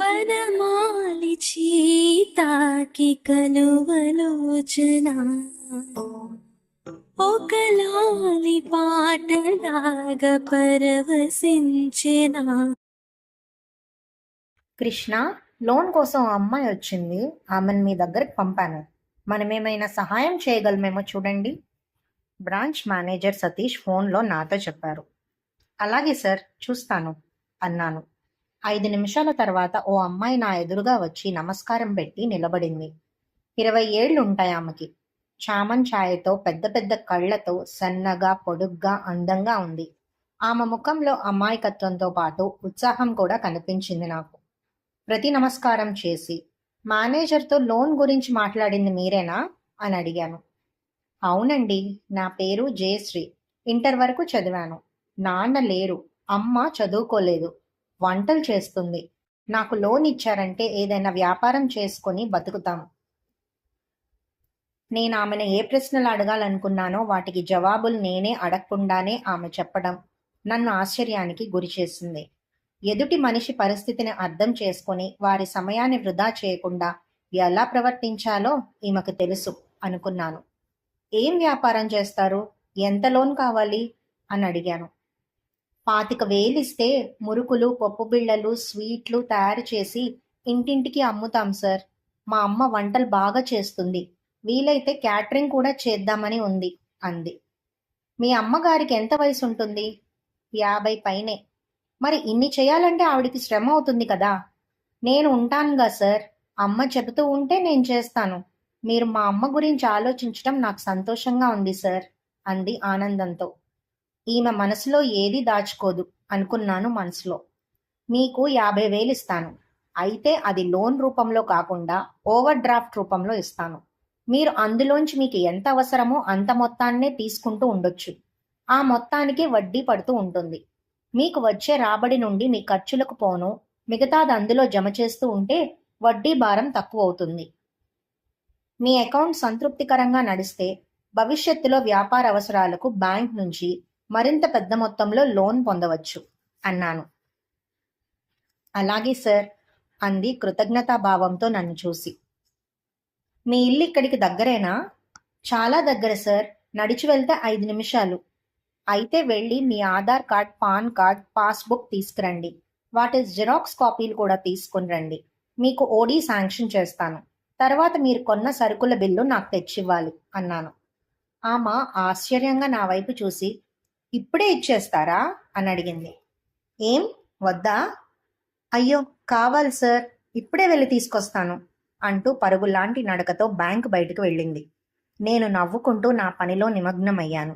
వనమాలి చీతాకి కలువలోచన ఒకలాలి పాటలాగా పరవశించిన. Krishna, loan కోసం ఆ అమ్మాయి వచ్చింది. ఆమెను మీ దగ్గరికి పంపాను. మనమేమైనా సహాయం చేయగలమేమో చూడండి. బ్రాంచ్ మేనేజర్ సతీష్ ఫోన్లో నాతో చెప్పారు. అలాగే సార్, చూస్తాను అన్నాను. 5 నిమిషాల తర్వాత ఓ అమ్మాయి నా ఎదురుగా వచ్చి నమస్కారం పెట్టి నిలబడింది. 20 ఏళ్ళు ఉంటాయి ఆమెకి. చామన్ ఛాయతో, పెద్ద పెద్ద కళ్ళతో, సన్నగా, పొడుగ్గా, అందంగా ఉంది. ఆమె ముఖంలో అమాయకత్వంతో పాటు ఉత్సాహం కూడా కనిపించింది నాకు. ప్రతి నమస్కారం చేసి, మేనేజర్తో లోన్ గురించి మాట్లాడింది మీరేనా అని అడిగాను. అవునండి, నా పేరు జయశ్రీ. ఇంటర్ వరకు చదివాను. నాన్న లేరు, అమ్మ చదువుకోలేదు, వంటలు చేస్తుంది. నాకు లోన్ ఇచ్చారంటే ఏదైనా వ్యాపారం చేసుకొని బతుకుతాం. నేను ఆమెను ఏ ప్రశ్నలు అడగాలనుకున్నానో వాటికి జవాబులు నేనే అడగకుండానే ఆమె చెప్పడం నన్ను ఆశ్చర్యానికి గురిచేసింది. ఎదుటి మనిషి పరిస్థితిని అర్థం చేసుకుని వారి సమయాన్ని వృధా చేయకుండా ఎలా ప్రవర్తించాలో ఈమెకు తెలుసు అనుకున్నాను. ఏం వ్యాపారం చేస్తారు? ఎంత లోన్ కావాలి అని అడిగాను. 25,000 ఇస్తే మురుకులు, పప్పు బిళ్ళలు, స్వీట్లు తయారు చేసి ఇంటింటికి అమ్ముతాం సార్. మా అమ్మ వంటలు బాగా చేస్తుంది. వీలైతే క్యాటరింగ్ కూడా చేద్దామని ఉంది అంది. మీ అమ్మగారికి ఎంత వయసు ఉంటుంది? 50 పైనే. మరి ఇన్ని చేయాలంటే ఆవిడికి శ్రమ అవుతుంది కదా. నేను ఉంటానుగా సార్, అమ్మ చెబుతూ ఉంటే నేను చేస్తాను. మీరు మా అమ్మ గురించి ఆలోచించడం నాకు సంతోషంగా ఉంది సార్ అంది ఆనందంతో. ఈమె మనసులో ఏది దాచుకోదు అనుకున్నాను మనసులో. మీకు 50,000 ఇస్తాను. అయితే అది లోన్ రూపంలో కాకుండా ఓవర్ డ్రాఫ్ట్ రూపంలో ఇస్తాను. మీరు అందులోంచి మీకు ఎంత అవసరమో అంత మొత్తాన్నే తీసుకుంటూ ఉండొచ్చు. ఆ మొత్తానికి వడ్డీ పడుతూ ఉంటుంది. మీకు వచ్చే రాబడి నుండి మీ ఖర్చులకు పోను, మిగతాది అందులో జమ చేస్తూ ఉంటే వడ్డీ భారం తక్కువ అవుతుంది. మీ అకౌంట్ సంతృప్తికరంగా నడిస్తే భవిష్యత్తులో వ్యాపార అవసరాలకు బ్యాంక్ నుంచి మరింత పెద్ద మొత్తంలో లోన్ పొందవచ్చు అన్నాను. అలాగే సార్ అంది కృతజ్ఞతాభావంతో నన్ను చూసి. మీ ఇల్లు ఇక్కడికి దగ్గరేనా? చాలా దగ్గర సార్, నడిచి వెళ్తే 5 నిమిషాలు. అయితే వెళ్ళి మీ Aadhaar card, PAN card, passbook తీసుకురండి. వాటి జిరాక్స్ కాపీలు కూడా తీసుకుని రండి. మీకు ఓడీ శాంక్షన్ చేస్తాను. తర్వాత మీరు కొన్న సరుకుల బిల్లు నాకు తెచ్చివ్వాలి అన్నాను. ఆమె ఆశ్చర్యంగా నా వైపు చూసి, ఇప్పుడే ఇచ్చేస్తారా అని అడిగింది. ఏం వద్దా? అయ్యో కావాలి సార్, ఇప్పుడే వెళ్ళి తీసుకొస్తాను అంటూ పరుగులాంటి నడకతో బ్యాంకు బయటకు వెళ్ళింది. నేను నవ్వుకుంటూ నా పనిలో నిమగ్నమయ్యాను.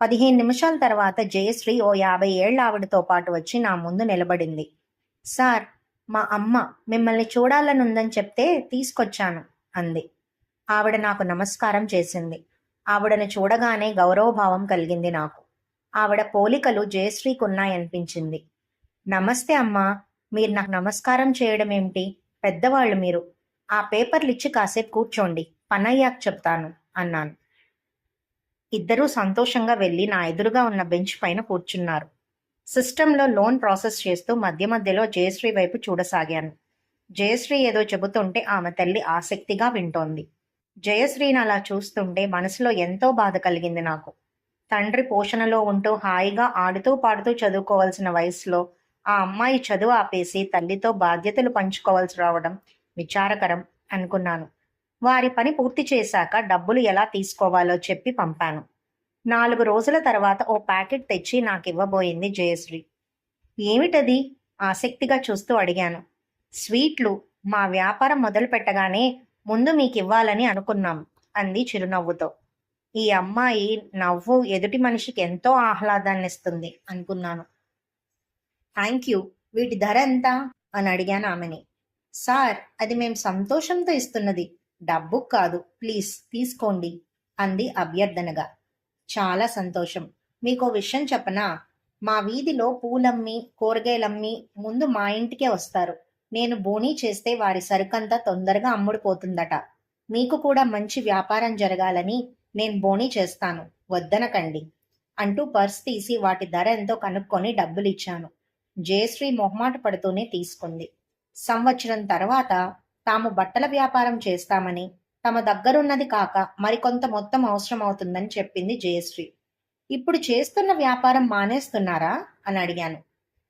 15 నిమిషాల తర్వాత జయశ్రీ ఓ 50 ఏళ్ల ఆవిడతో పాటు వచ్చి నా ముందు నిలబడింది. సార్, మా అమ్మ మిమ్మల్ని చూడాలనుందని చెప్తే తీసుకొచ్చాను అంది. ఆవిడ నాకు నమస్కారం చేసింది. ఆవిడను చూడగానే గౌరవభావం కలిగింది నాకు. ఆవిడ పోలికలు జయశ్రీకి ఉన్నాయనిపించింది. నమస్తే అమ్మా, మీరు నాకు నమస్కారం చేయడం ఏమిటి? పెద్దవాళ్ళు మీరు. ఆ పేపర్లు ఇచ్చి కాసేపు కూర్చోండి, పనయ్యాక చెప్తాను అన్నాను. ఇద్దరూ సంతోషంగా వెళ్ళి నా ఎదురుగా ఉన్న బెంచ్ పైన కూర్చున్నారు. సిస్టంలో లోన్ ప్రాసెస్ చేస్తూ మధ్య మధ్యలో జయశ్రీ వైపు చూడసాగాను. జయశ్రీ ఏదో చెబుతుంటే ఆమె తల్లి ఆసక్తిగా వింటోంది. జయశ్రీని అలా చూస్తుంటే మనసులో ఎంతో బాధ కలిగింది నాకు. తండ్రి పోషణలో ఉంటూ హాయిగా ఆడుతూ పాడుతూ చదువుకోవాల్సిన వయసులో ఆ అమ్మాయి చదువు ఆపేసి తల్లితో బాధ్యతలు పంచుకోవాల్సి రావడం విచారకరం అనుకున్నాను. వారి పని పూర్తి చేశాక డబ్బులు ఎలా తీసుకోవాలో చెప్పి పంపాను. 4 రోజుల తర్వాత ఓ ప్యాకెట్ తెచ్చి నాకివ్వబోయింది జయశ్రీ. ఏమిటది? ఆసక్తిగా చూస్తూ అడిగాను. స్వీట్లు. మా వ్యాపారం మొదలు పెట్టగానే ముందు మీకివ్వాలని అనుకున్నాం అంది చిరునవ్వుతో. ఈ అమ్మాయి నవ్వు ఎదుటి మనిషికి ఎంతో ఆహ్లాదాన్నిస్తుంది అనుకున్నాను. Thank you. వీటి ధర ఎంత అని అడిగాను ఆమెని. సార్, అది మేం సంతోషంతో ఇస్తున్నది, డబ్బు కాదు, ప్లీజ్ తీసుకోండి అంది అభ్యర్థనగా. చాలా సంతోషం. మీకో విషయం చెప్పనా? మా వీధిలో పూలమ్మి, కూరగాయలమ్మి ముందు మా ఇంటికే వస్తారు. నేను బోనీ చేస్తే వారి సరుకంతా తొందరగా అమ్ముడుపోతుందట. మీకు కూడా మంచి వ్యాపారం జరగాలని నేను బోనీ చేస్తాను, వద్దనకండి అంటూ పర్స్ తీసి వాటి ధర ఎంతో కనుక్కొని డబ్బులిచ్చాను. జయశ్రీ మొహమాట పడుతూనే తీసుకుంది. సంవత్సరం తర్వాత తాము బట్టల వ్యాపారం చేస్తామని, తమ దగ్గరున్నది కాక మరికొంత మొత్తం అవసరం అవుతుందని చెప్పింది జయశ్రీ. ఇప్పుడు చేస్తున్న వ్యాపారం మానేస్తున్నారా అని అడిగాను.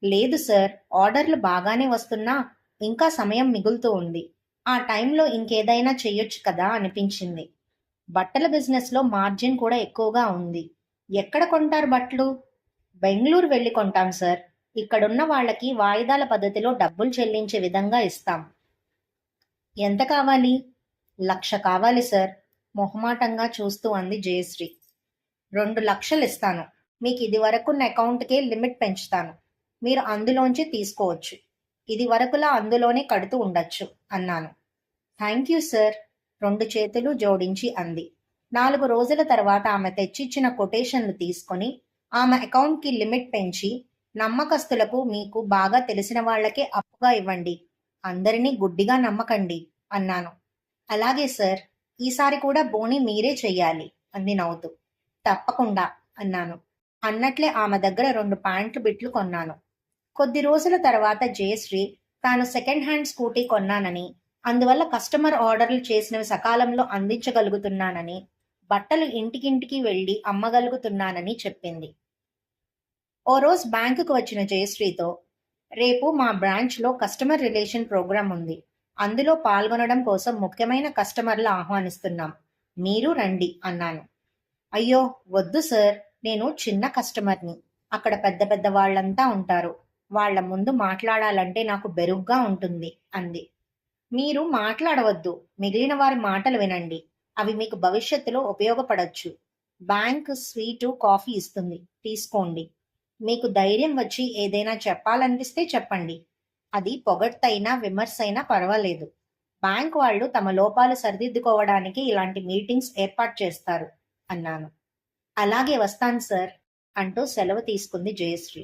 లేదు సార్, ఆర్డర్లు బాగానే వస్తున్నా ఇంకా సమయం మిగులుతూ ఉంది. ఆ టైంలో ఇంకేదైనా చెయ్యొచ్చు కదా అనిపించింది. బట్టల బిజినెస్లో మార్జిన్ కూడా ఎక్కువగా ఉంది. ఎక్కడ కొంటారు బట్టలు? బెంగళూరు వెళ్ళి కొంటాం సార్. ఇక్కడున్న వాళ్ళకి వాయిదాల పద్ధతిలో డబ్బులు చెల్లించే విధంగా ఇస్తాం. ఎంత కావాలి? 1,00,000 కావాలి సార్, మొహమాటంగా చూస్తూ అంది జయశ్రీ. 2,00,000 ఇస్తాను. మీకు ఇది వరకున్న అకౌంట్కే లిమిట్ పెంచుతాను. మీరు అందులోంచి తీసుకోవచ్చు. ఇది వరకులా అందులోనే కడుతూ ఉండొచ్చు అన్నాను. థ్యాంక్ యూ సార్, 2 చేతులు జోడించి అంది. 4 రోజుల తర్వాత ఆమె తెచ్చిచ్చిన కొటేషన్లు తీసుకొని ఆమె అకౌంట్కి లిమిట్ పెంచి, నమ్మకస్తులకు, మీకు బాగా తెలిసిన వాళ్లకే అప్పుగా ఇవ్వండి, అందరినీ గుడ్డిగా నమ్మకండి అన్నాను. అలాగే సార్, ఈసారి కూడా బోని మీరే చెయ్యాలి అంది నవ్వుతూ. తప్పకుండా అన్నాను. అన్నట్లే ఆమె దగ్గర 2 ప్యాంట్లు బిట్లు కొన్నాను. కొద్ది రోజుల తర్వాత జయశ్రీ తాను సెకండ్ హ్యాండ్ స్కూటీ కొన్నానని, అందువల్ల కస్టమర్ ఆర్డర్లు చేసినవి సకాలంలో అందించగలుగుతున్నానని, బట్టలు ఇంటికింటికి వెళ్లి అమ్మగలుగుతున్నానని చెప్పింది. ఓ రోజు బ్యాంకుకు వచ్చిన జయశ్రీతో, రేపు మా బ్రాంచ్లో కస్టమర్ రిలేషన్ ప్రోగ్రాం ఉంది. అందులో పాల్గొనడం కోసం ముఖ్యమైన కస్టమర్లు ఆహ్వానిస్తున్నాం. మీరు రండి అన్నాను. అయ్యో వద్దు సార్, నేను చిన్న కస్టమర్ని. అక్కడ పెద్ద పెద్ద వాళ్ళంతా ఉంటారు. వాళ్ల ముందు మాట్లాడాలంటే నాకు బెరుగ్గా ఉంటుంది అంది. మీరు మాట్లాడవద్దు, మిగిలిన వారి మాటలు వినండి. అవి మీకు భవిష్యత్తులో ఉపయోగపడొచ్చు. బ్యాంక్ స్వీటు, కాఫీ ఇస్తుంది, తీసుకోండి. మీకు ధైర్యం వచ్చి ఏదైనా చెప్పాలనిపిస్తే చెప్పండి. అది పొగడ్తైనా విమర్శ అయినా పర్వాలేదు. బ్యాంక్ వాళ్ళు తమ లోపాలు సరిదిద్దుకోవడానికి ఇలాంటి మీటింగ్స్ ఏర్పాటు చేస్తారు అన్నాను. అలాగే వస్తాను సార్ అంటూ సెలవు తీసుకుంది జయశ్రీ.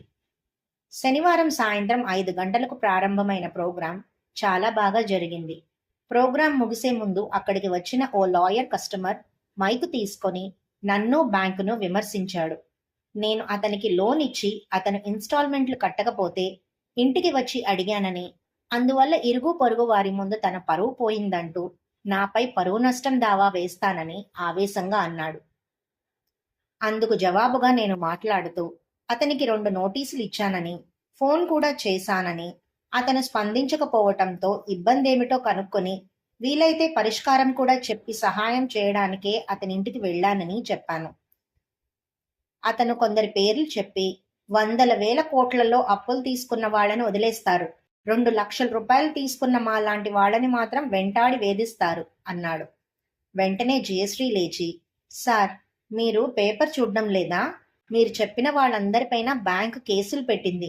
శనివారం సాయంత్రం 5 గంటలకు ప్రారంభమైన ప్రోగ్రాం చాలా బాగా జరిగింది. ప్రోగ్రాం ముగిసే ముందు అక్కడికి వచ్చిన ఓ లాయర్ కస్టమర్ మైకు తీసుకొని నన్ను, బ్యాంకును విమర్శించాడు. నేను అతనికి లోన్ ఇచ్చి అతను ఇన్స్టాల్మెంట్లు కట్టకపోతే ఇంటికి వచ్చి అడిగానని, అందువల్ల ఇరుగు పొరుగు వారి ముందు తన పరువు పోయిందంటూ నాపై పరువు నష్టం దావా వేస్తానని ఆవేశంగా అన్నాడు. అందుకు జవాబుగా నేను మాట్లాడుతూ అతనికి 2 నోటీసులు ఇచ్చానని, ఫోన్ కూడా చేశానని, అతను స్పందించకపోవటంతో ఇబ్బందేమిటో కనుక్కొని వీలైతే పరిష్కారం కూడా చెప్పి సహాయం చేయడానికే అతనింటికి వెళ్ళానని చెప్పాను. అతను కొందరి పేర్లు చెప్పి, 100,000 కోట్లలో అప్పులు తీసుకున్న వాళ్ళని వదిలేస్తారు, 2,00,000 రూపాయలు తీసుకున్న మా లాంటి వాళ్ళని మాత్రం వెంటాడి వేధిస్తారు అన్నాడు. వెంటనే జయశ్రీ లేచి, సార్, మీరు పేపర్ చూడడం లేదా? మీరు చెప్పిన వాళ్ళందరిపైన బ్యాంకు కేసులు పెట్టింది.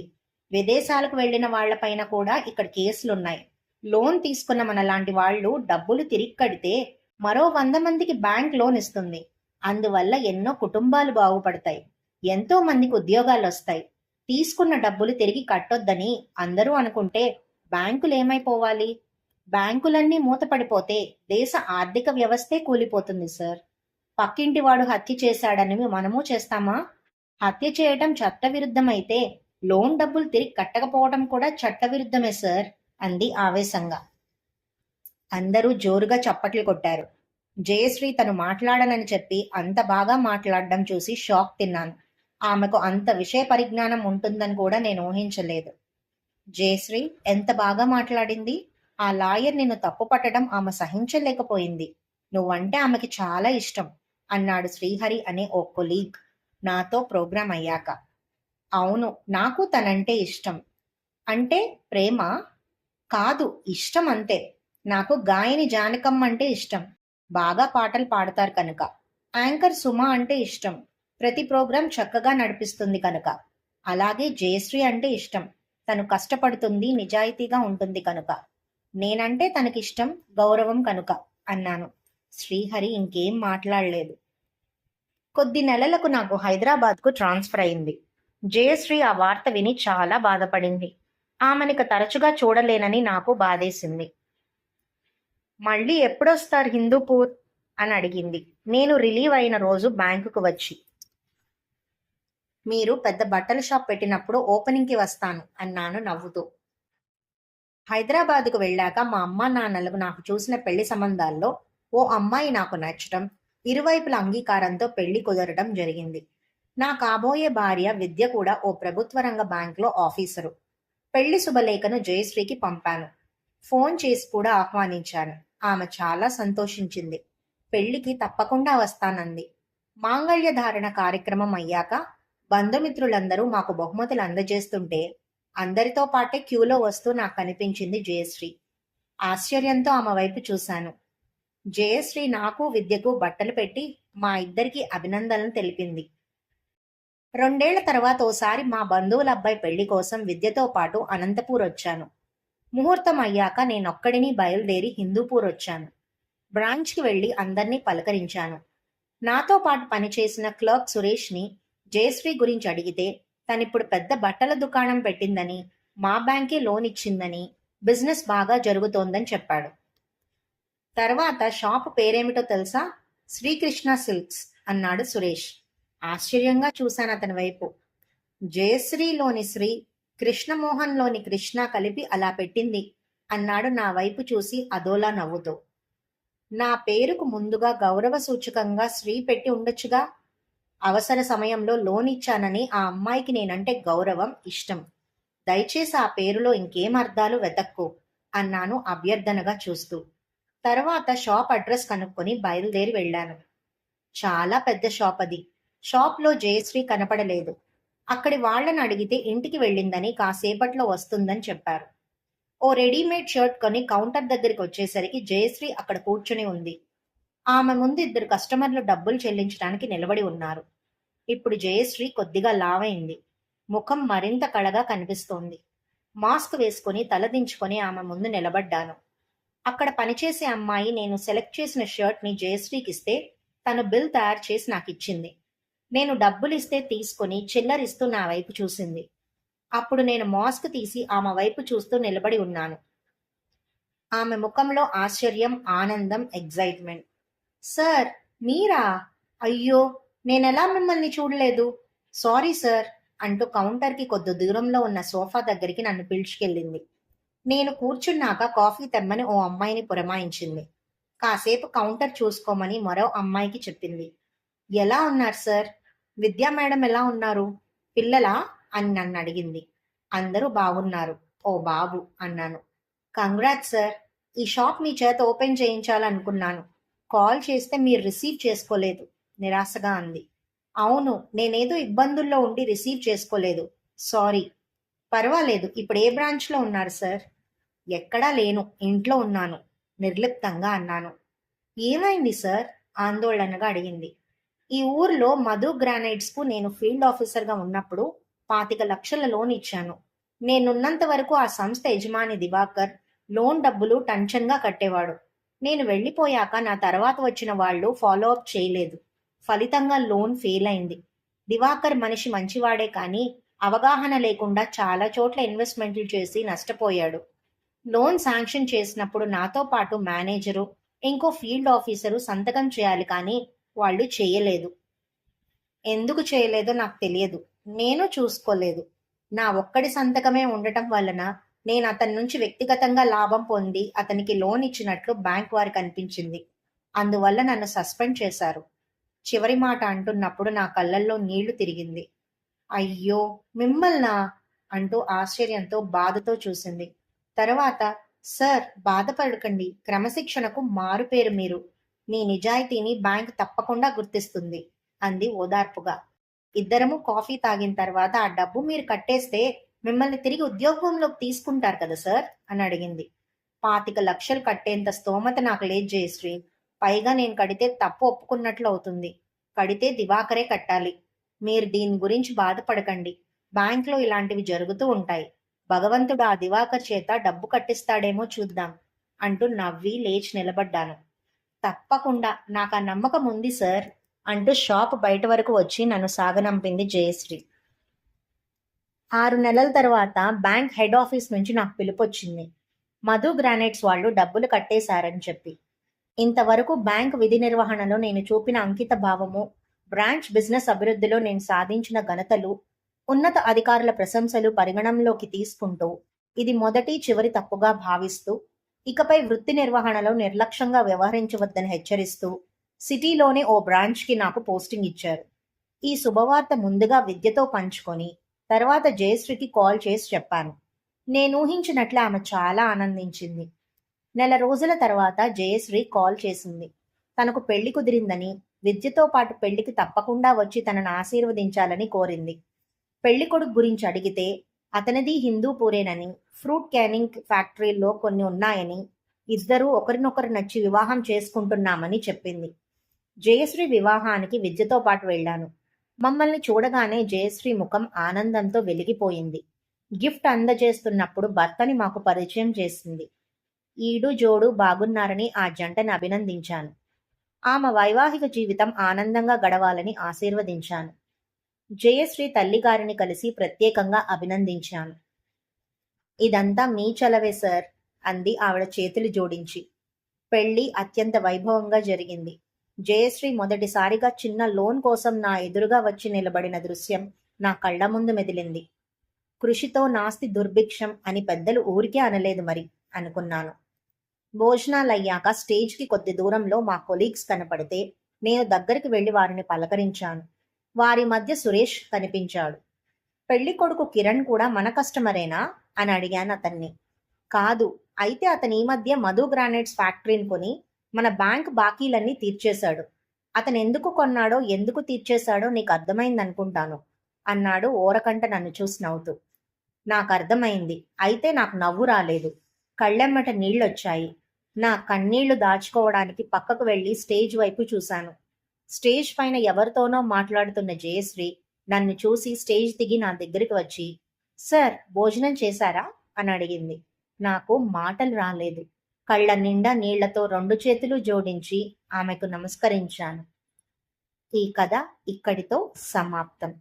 విదేశాలకు వెళ్లిన వాళ్లపైన కూడా ఇక్కడ కేసులున్నాయి. లోన్ తీసుకున్న మన లాంటి వాళ్ళు డబ్బులు తిరిగి కడితే మరో 100 మందికి బ్యాంక్ లోన్ ఇస్తుంది. అందువల్ల ఎన్నో కుటుంబాలు బాగుపడతాయి, ఎంతో మందికి ఉద్యోగాలు వస్తాయి. తీసుకున్న డబ్బులు తిరిగి కట్టొద్దని అందరూ అనుకుంటే బ్యాంకులు ఏమైపోవాలి? బ్యాంకులన్నీ మూతపడిపోతే దేశ ఆర్థిక వ్యవస్థే కూలిపోతుంది సార్. పక్కింటి వాడు హత్య చేశాడని మనము చేస్తామా? హత్య చేయటం చట్టవిరుద్ధమైతే లోన్ డబ్బులు తిరిగి కట్టకపోవడం కూడా చట్టవిరుద్ధమే సార్ అంది ఆవేశంగా. అందరూ జోరుగా చప్పట్లు కొట్టారు. జయశ్రీ తను మాట్లాడనని చెప్పి అంత బాగా మాట్లాడడం చూసి షాక్ తిన్నాను. ఆమెకు అంత విషయ పరిజ్ఞానం ఉంటుందని కూడా నేను ఊహించలేదు. జయశ్రీ ఎంత బాగా మాట్లాడింది. ఆ లాయర్ నిన్ను తప్పు పట్టడం ఆమె సహించలేకపోయింది. నువ్వంటే ఆమెకి చాలా ఇష్టం అన్నాడు శ్రీహరి అనే ఓ కొలీగ్ నాతో ప్రోగ్రాం అయ్యాక. అవును, నాకు తనంటే ఇష్టం. అంటే ప్రేమ కాదు, ఇష్టం అంతే. నాకు గాయని జానకమ్మ అంటే ఇష్టం, బాగా పాటలు పాడతారు కనుక. యాంకర్ సుమ అంటే ఇష్టం, ప్రతి ప్రోగ్రాం చక్కగా నడిపిస్తుంది కనుక. అలాగే జయశ్రీ అంటే ఇష్టం, తను కష్టపడుతుంది, నిజాయితీగా ఉంటుంది కనుక. నేనంటే తనకిష్టం, గౌరవం కనుక అన్నాను. శ్రీహరి ఇంకేం మాట్లాడలేదు. కొద్ది నెలలకు నాకు హైదరాబాద్కు ట్రాన్స్ఫర్ అయింది. జయశ్రీ ఆ వార్త విని చాలా బాధపడింది. ఆమెనిక తరచుగా చూడలేనని నాకు బాధేసింది. మళ్ళీ ఎప్పుడొస్తారు హిందూపూర్ అని అడిగింది నేను రిలీవ్ అయిన రోజు బ్యాంకుకు వచ్చి. మీరు పెద్ద బట్టల షాప్ పెట్టినప్పుడు ఓపెనింగ్కి వస్తాను అన్నాను నవ్వుతూ. హైదరాబాద్కు వెళ్ళాక మా అమ్మా నాన్నలకు నాకు చూసిన పెళ్లి సంబంధాల్లో ఓ అమ్మాయి నాకు నచ్చటం, ఇరువైపుల అంగీకారంతో పెళ్లి కుదరడం జరిగింది. నా కాబోయే భార్య విద్య కూడా ఓ ప్రభుత్వ రంగ బ్యాంకులో ఆఫీసరు. పెళ్లి శుభలేఖను జయశ్రీకి పంపాను. ఫోన్ చేసి కూడా ఆహ్వానించాను. ఆమె చాలా సంతోషించింది. పెళ్లికి తప్పకుండా వస్తానంది. మాంగళ్య ధారణ కార్యక్రమం అయ్యాక బంధుమిత్రులందరూ మాకు బహుమతులు అందజేస్తుంటే అందరితో పాటే క్యూలో వస్తూ నాకు కనిపించింది జయశ్రీ. ఆశ్చర్యంతో ఆమె వైపు చూశాను. జయశ్రీ నాకు విద్యకు బట్టలు పెట్టి మా ఇద్దరికి అభినందనలు తెలిపింది. 2 ఏళ్ల తర్వాత ఓసారి మా బంధువుల అబ్బాయి పెళ్లి కోసం విద్యతో పాటు అనంతపూర్ వచ్చాను. ముహూర్తం అయ్యాక నేనొక్కడిని బయలుదేరి హిందూపూర్ వచ్చాను. బ్రాంచ్కి వెళ్లి అందర్నీ పలకరించాను. నాతో పాటు పనిచేసిన క్లర్క్ సురేష్ని జయశ్రీ గురించి అడిగితే తనిప్పుడు పెద్ద బట్టల దుకాణం పెట్టిందని, మా బ్యాంకే లోన్ ఇచ్చిందని, బిజినెస్ బాగా జరుగుతోందని చెప్పాడు. తర్వాత షాపు పేరేమిటో తెలుసా? శ్రీకృష్ణ సిల్క్స్ అన్నాడు సురేష్. ఆశ్చర్యంగా చూశాను అతని వైపు. జయశ్రీలోని శ్రీ, కృష్ణమోహన్లోని కృష్ణ కలిపి అలా పెట్టింది అన్నాడు నా వైపు చూసి అదోలా నవ్వుతూ. నా పేరుకు ముందుగా గౌరవ సూచకంగా శ్రీ పెట్టి ఉండొచ్చుగా. అవసర సమయంలో లోన్ ఇచ్చానని ఆ అమ్మాయికి నేనంటే గౌరవం, ఇష్టం. దయచేసి ఆ పేరులో ఇంకేం అర్థాలు వెతక్కు అన్నాను అభ్యర్థనగా చూస్తూ. తర్వాత షాప్ అడ్రస్ కనుక్కొని బయలుదేరి వెళ్ళాను. చాలా పెద్ద షాప్ అది. షాప్లో జయశ్రీ కనపడలేదు. అక్కడి వాళ్లను అడిగితే ఇంటికి వెళ్ళిందని, కాసేపట్లో వస్తుందని చెప్పారు. ఓ రెడీమేడ్ షర్ట్ కొని కౌంటర్ దగ్గరికి వచ్చేసరికి జయశ్రీ అక్కడ కూర్చుని ఉంది. ఆమె ముందు 2 కస్టమర్లు డబ్బులు చెల్లించడానికి నిలబడి ఉన్నారు. ఇప్పుడు జయశ్రీ కొద్దిగా లావైంది. ముఖం మరింత కళగా కనిపిస్తోంది. మాస్క్ వేసుకుని తలదించుకొని ఆమె ముందు నిలబడ్డాను. అక్కడ పనిచేసే అమ్మాయి నేను సెలెక్ట్ చేసిన షర్ట్ని జయశ్రీకిస్తే తను బిల్ తయారు చేసి నాకిచ్చింది. నేను డబ్బులిస్తే తీసుకుని చిల్లరిస్తూ నా వైపు చూసింది. అప్పుడు నేను మాస్క్ తీసి ఆమె వైపు చూస్తూ నిలబడి ఉన్నాను. ఆమె ముఖంలో ఆశ్చర్యం, ఆనందం, ఎగ్జైట్మెంట్. సార్, మీరా? అయ్యో, నేనెలా మిమ్మల్ని చూడలేదు. సారీ సార్ అంటూ కౌంటర్కి కొద్ది దూరంలో ఉన్న సోఫా దగ్గరికి నన్ను పిలుచుకెళ్ళింది. నేను కూర్చున్నాక కాఫీ తెమ్మని ఓ అమ్మాయిని పురమాయించింది. కాసేపు కౌంటర్ చూసుకోమని మరో అమ్మాయికి చెప్పింది. ఎలా ఉన్నారు సార్? విద్యా మేడం ఎలా ఉన్నారు? పిల్లలా అని నన్ను అడిగింది. అందరూ బాగున్నారు. ఓ బాబు అన్నాను. Congrats sir. ఈ షాప్ మీ చేత ఓపెన్ చేయించాలనుకున్నాను. కాల్ చేస్తే మీరు రిసీవ్ చేసుకోలేదు నిరాశగా అంది. అవును, నేనేదో ఇబ్బందుల్లో ఉండి రిసీవ్ చేసుకోలేదు. సారీ. పర్వాలేదు. ఇప్పుడు ఏ బ్రాంచ్లో ఉన్నారు సార్? ఎక్కడా లేను, ఇంట్లో ఉన్నాను నిర్లిప్తంగా అన్నాను. ఏమైంది సార్? ఆందోళనగా అడిగింది. ఈ ఊర్లో మధు గ్రానైట్స్కు నేను ఫీల్డ్ ఆఫీసర్గా ఉన్నప్పుడు 25 లక్షల లోన్ ఇచ్చాను. నేనున్నంత వరకు ఆ సంస్థ యజమాని దివాకర్ లోన్ డబ్బులు టంచన్గా కట్టేవాడు. నేను వెళ్ళిపోయాక నా తర్వాత వచ్చిన వాళ్ళు ఫాలో అప్ చేయలేదు. ఫలితంగా లోన్ ఫెయిల్ అయింది. దివాకర్ మనిషి మంచివాడే కానీ అవగాహన లేకుండా చాలా చోట్ల ఇన్వెస్ట్మెంట్లు చేసి నష్టపోయాడు. లోన్ శాంక్షన్ చేసినప్పుడు నాతో పాటు మేనేజరు, ఇంకో ఫీల్డ్ ఆఫీసరు సంతకం చేయాలి కానీ వాళ్ళు చేయలేదు. ఎందుకు చేయలేదో నాకు తెలియదు. నేను చూసుకోలేదు. నా ఒక్కడి సంతకమే ఉండటం వలన నేను అతని నుంచి వ్యక్తిగతంగా లాభం పొంది అతనికి లోన్ ఇచ్చినట్లు బ్యాంక్ వారికి అనిపించింది. అందువల్ల నన్ను సస్పెండ్ చేశారు. చివరి మాట అంటున్నప్పుడు నా కళ్ళల్లో నీళ్లు తిరిగింది. అయ్యో, మిమ్మల్నా అంటూ ఆశ్చర్యంతో, బాధతో చూసింది. తర్వాత, సార్ బాధపడకండి, క్రమశిక్షణకు మారుపేరు మీరు. మీ నిజాయితీని బ్యాంక్ తప్పకుండా గుర్తిస్తుంది అంది ఓదార్పుగా. ఇద్దరము కాఫీ తాగిన తర్వాత ఆ డబ్బు మీరు కట్టేస్తే మిమ్మల్ని తిరిగి ఉద్యోగంలోకి తీసుకుంటారు కదా సార్ అని అడిగింది. 25 లక్షలు కట్టేంత స్తోమత నాకు లేదు జయశ్రీ. పైగా నేను కడితే తప్పు ఒప్పుకున్నట్లు అవుతుంది. కడితే దివాకరే కట్టాలి. మీరు దీని గురించి బాధపడకండి. బ్యాంక్లో ఇలాంటివి జరుగుతూ ఉంటాయి. భగవంతుడు ఆ దివాకర్ చేత డబ్బు కట్టిస్తాడేమో చూద్దాం అంటూ నవ్వి లేచి నిలబడ్డాను. తప్పకుండా, నాకు ఆ నమ్మకం ఉంది సార్ అంటూ షాప్ బయట వరకు వచ్చి నన్ను సాగనంపింది జయశ్రీ. 6 నెలల తర్వాత బ్యాంక్ హెడ్ ఆఫీస్ నుంచి నాకు పిలుపొచ్చింది. మధు గ్రానైట్స్ వాళ్ళు డబ్బులు కట్టేశారని చెప్పి. ఇంతవరకు బ్యాంక్ విధి నిర్వహణలో నేను చూపిన అంకిత భావము, బ్రాంచ్ బిజినెస్ అభివృద్ధిలో నేను సాధించిన ఘనతలు, ఉన్నత అధికారుల ప్రశంసలు పరిగణంలోకి తీసుకుంటూ ఇది మొదటి చివరి తప్పుగా భావిస్తూ ఇకపై వృత్తి నిర్వహణలో నిర్లక్ష్యంగా వ్యవహరించవద్దని హెచ్చరిస్తూ సిటీలోని ఓ బ్రాంచ్కి నాకు పోస్టింగ్ ఇచ్చారు. ఈ శుభవార్త ముందుగా విద్యతో పంచుకొని తర్వాత జయశ్రీకి కాల్ చేసి చెప్పాను. నేను ఊహించినట్లే ఆమె చాలా ఆనందించింది. నెల రోజుల తర్వాత జయశ్రీ కాల్ చేసింది. తనకు పెళ్లి కుదిరిందని, విద్యతో పాటు పెళ్లికి తప్పకుండా వచ్చి తనను ఆశీర్వదించాలని కోరింది. పెళ్లి కొడుకు గురించి అడిగితే అతనిది హిందూపూరేనని, ఫ్రూట్ క్యానింగ్ ఫ్యాక్టరీల్లో కొన్ని ఉన్నాయని, ఇద్దరూ ఒకరినొకరు నచ్చి వివాహం చేసుకుంటున్నామని చెప్పింది. జయశ్రీ వివాహానికి విద్యతో పాటు వెళ్ళాను. మమ్మల్ని చూడగానే జయశ్రీ ముఖం ఆనందంతో వెలిగిపోయింది. గిఫ్ట్ అందజేస్తున్నప్పుడు భర్తని మాకు పరిచయం చేసింది. ఈడు జోడు బాగున్నారని ఆ జంటని అభినందించాను. ఆమె వైవాహిక జీవితం ఆనందంగా గడవాలని ఆశీర్వదించాను. జయశ్రీ తల్లిగారిని కలిసి ప్రత్యేకంగా అభినందించాను. ఇదంతా మీ చలవే సార్, అంది ఆవిడ చేతులు జోడించి. పెళ్లి అత్యంత వైభవంగా జరిగింది. జయశ్రీ మొదటిసారిగా చిన్న లోన్ కోసం నా ఎదురుగా వచ్చి నిలబడిన దృశ్యం నా కళ్ల ముందు మెదిలింది. కృషితో నాస్తి దుర్భిక్షం అని పెద్దలు ఊరికే అనలేదు మరి అనుకున్నాను. భోజనాలయ్యాక స్టేజ్కి కొద్ది దూరంలో మా కొలీగ్స్ కనపడితే నేను దగ్గరికి వెళ్లి వారిని పలకరించాను. వారి మధ్య సురేష్ కనిపించాడు. పెళ్లి కొడుకు కిరణ్ కూడా మన కస్టమరేనా అని అడిగాను అతన్ని. కాదు, అయితే అతని ఈ మధ్య మధు గ్రానైట్స్ ఫ్యాక్టరీని కొని మన బ్యాంక్ బాకీలన్నీ తీర్చేశాడు. అతను ఎందుకు కొన్నాడో, ఎందుకు తీర్చేశాడో నీకు అర్థమైందనుకుంటాను అన్నాడు ఓరకంట నన్ను చూసి నవ్వుతూ. నాకు అర్థమైంది. అయితే నాకు నవ్వు రాలేదు, కళ్ళెమ్మట నీళ్లొచ్చాయి. నా కన్నీళ్లు దాచుకోవడానికి పక్కకు వెళ్లి స్టేజ్ వైపు చూశాను. స్టేజ్ పైన ఎవరితోనో మాట్లాడుతున్న జయశ్రీ నన్ను చూసి స్టేజ్ దిగి నా దగ్గరికి వచ్చి, సార్ భోజనం చేశారా అని అడిగింది. నాకు మాటలు రాలేదు. కళ్ళ నిండా నీళ్లతో 2 చేతులు జోడించి ఆమెకు నమస్కరించాను. ఈ కథ ఇక్కడితో సమాప్తం.